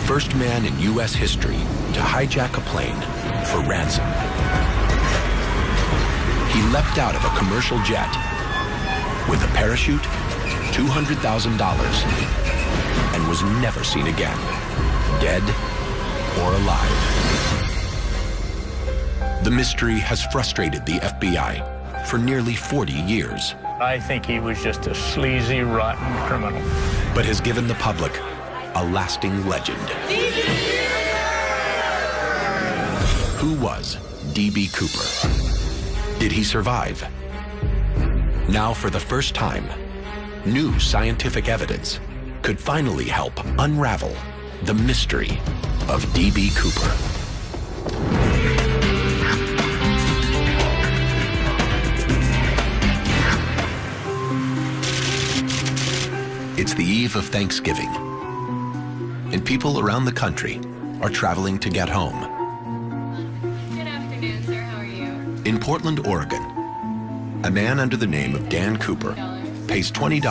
first man in U.S. history to hijack a plane for ransom. He leapt out of a commercial jet with a parachute, $200,000, and was never seen again, dead or alive. The mystery has frustrated the FBI for nearly 40 years. I think he was just a sleazy, rotten criminal. But has given the public a lasting legend. Who was D.B. Cooper? Did he survive? Now, for the first time, new scientific evidence could finally help unravel the mystery of D.B. Cooper. It's the eve of Thanksgiving, and people around the country are traveling to get home. Good afternoon, sir. How are you? In Portland, Oregon, a man under the name of Dan Cooper pays $20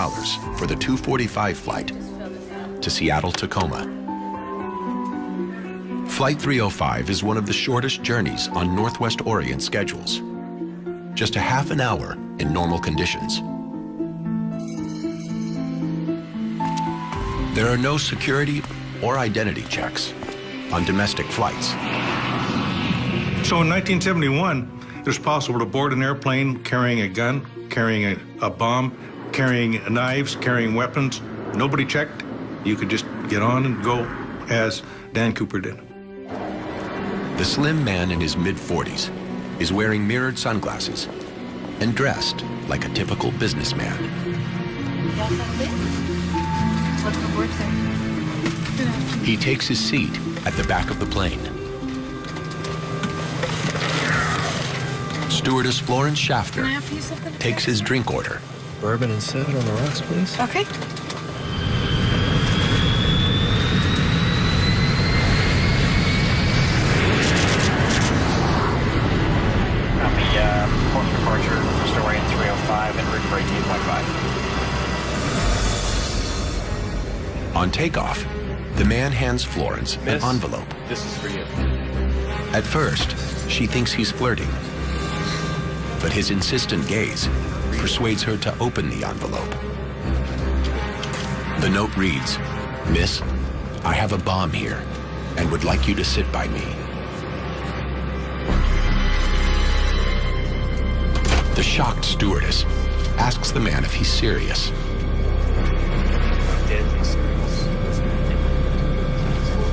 for the 2:45 flight to Seattle-Tacoma. Flight 305 is one of the shortest journeys on Northwest Orient schedules, just a half an hour in normal conditions. There are no security or identity checks on domestic flights. So in 1971, it was possible to board an airplane carrying a gun, carrying a bomb, carrying knives, carrying weapons. Nobody checked. You could just get on and go as Dan Cooper did. The slim man in his mid-40s is wearing mirrored sunglasses and dressed like a typical businessman. He takes his seat at the back of the plane. Stewardess Florence Schaffner takes his drink order. Bourbon and civet on the rocks, please. Okay. Port departure, Mr. Orient 305 and route for 18.5. On takeoff, the man hands Florence an envelope. This is for you. At first, she thinks he's flirting, but his insistent gaze persuades her to open the envelope. The note reads, "Miss, I have a bomb here and would like you to sit by me." The shocked stewardess asks the man if he's serious.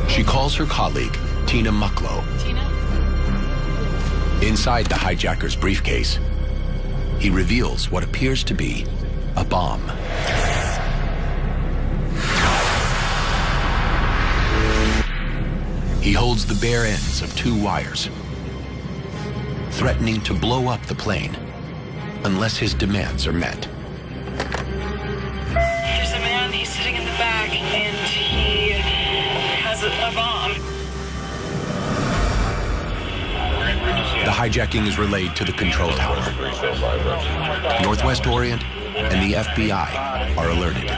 She calls her colleague, Tina Mucklow. Tina? Inside the hijacker's briefcase, he reveals what appears to be a bomb. He holds the bare ends of two wires, threatening to blow up the plane unless his demands are met. There's a man, he's sitting in the back, and he has a bomb. The hijacking is relayed to the control tower. Northwest Orient and the FBI are alerted.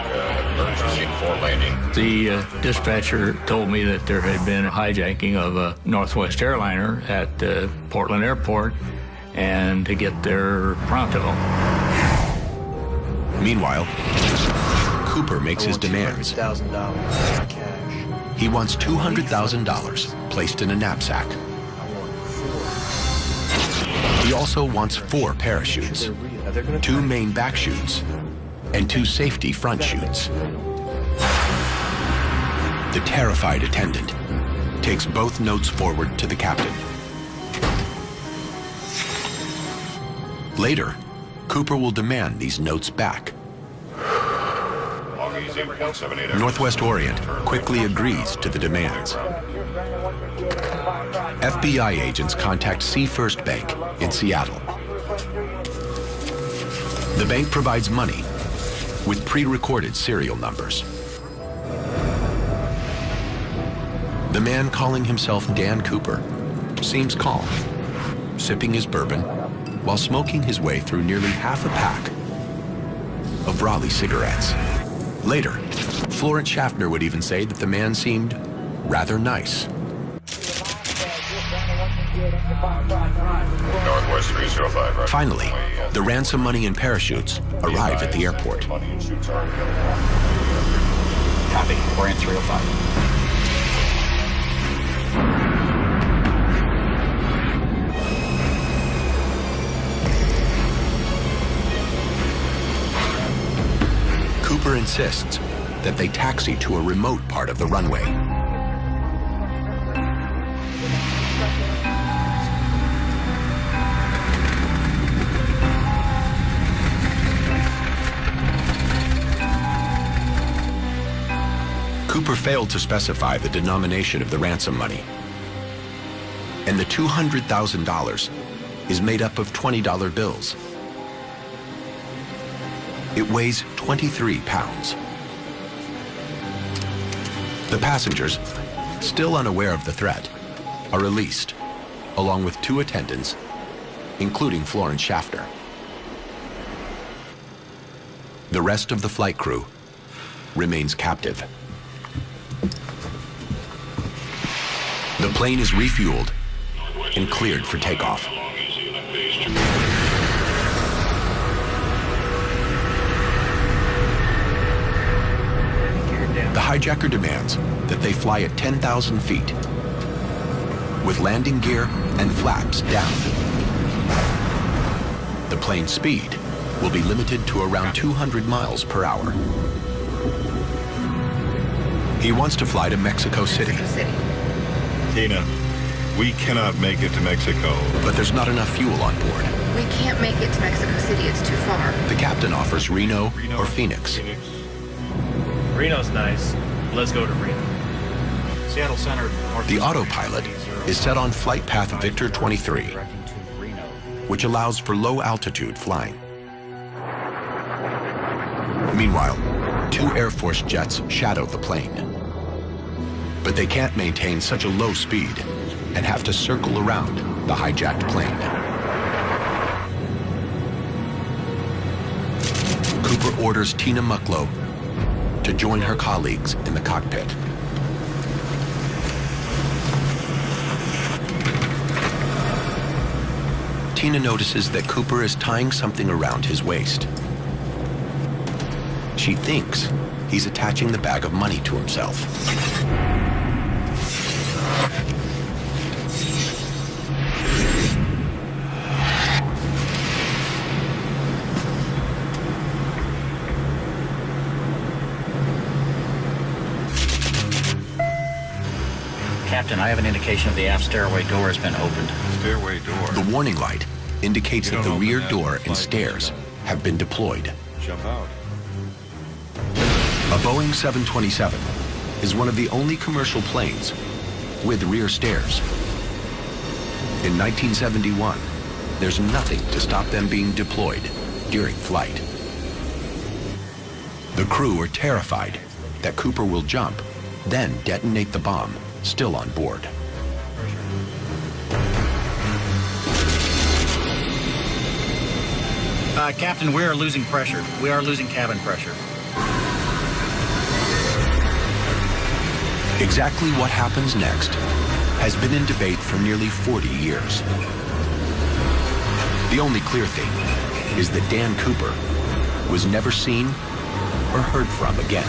The dispatcher told me that there had been a hijacking of a Northwest airliner at Portland Airport and to get there pronto. Meanwhile, Cooper makes his demands. $1,000 cash. He wants $200,000 placed in a knapsack. He also wants 4 parachutes, 2 main back chutes, and 2 safety front chutes. The terrified attendant takes both notes forward to the captain. Later, Cooper will demand these notes back. Northwest Orient quickly agrees to the demands. FBI agents contact Sea First Bank in Seattle. The bank provides money with pre-recorded serial numbers. The man calling himself Dan Cooper seems calm, sipping his bourbon while smoking his way through nearly half a pack of Raleigh cigarettes. Later, Florence Schaffner would even say that the man seemed rather nice. Northwest 305, right? Finally, the ransom money and parachutes arrive at the airport. Copy, We're in 305. Cooper insists that they taxi to a remote part of the runway. Cooper failed to specify the denomination of the ransom money, and the $200,000 is made up of $20 bills. It weighs 23 pounds. The passengers, still unaware of the threat, are released, along with 2 attendants, including Florence Shafter. The rest of the flight crew remains captive. The plane is refueled and cleared for takeoff. The hijacker demands that they fly at 10,000 feet with landing gear and flaps down. The plane's speed will be limited to around 200 miles per hour. He wants to fly to Mexico City. Tina, we cannot make it to Mexico. But there's not enough fuel on board. We can't make it to Mexico City. It's too far. The captain offers Reno or Phoenix. Reno's nice. Let's go to Reno. Seattle Center. The autopilot is set on flight path Victor 23, which allows for low altitude flying. Meanwhile, 2 Air Force jets shadow the plane. But they can't maintain such a low speed and have to circle around the hijacked plane. Cooper orders Tina Mucklow to join her colleagues in the cockpit. Tina notices that Cooper is tying something around his waist. She thinks he's attaching the bag of money to himself. Captain, I have an indication of the aft stairway door has been opened. Stairway door. The warning light indicates You that the don't rear open that door flight and stairs have been deployed. Jump out. A Boeing 727 is one of the only commercial planes with rear stairs. In 1971, there's nothing to stop them being deployed during flight. The crew are terrified that Cooper will jump, then detonate the bomb still on board. Captain, we are losing pressure. We are losing cabin pressure. Exactly what happens next has been in debate for nearly 40 years. The only clear thing is that Dan Cooper was never seen or heard from again.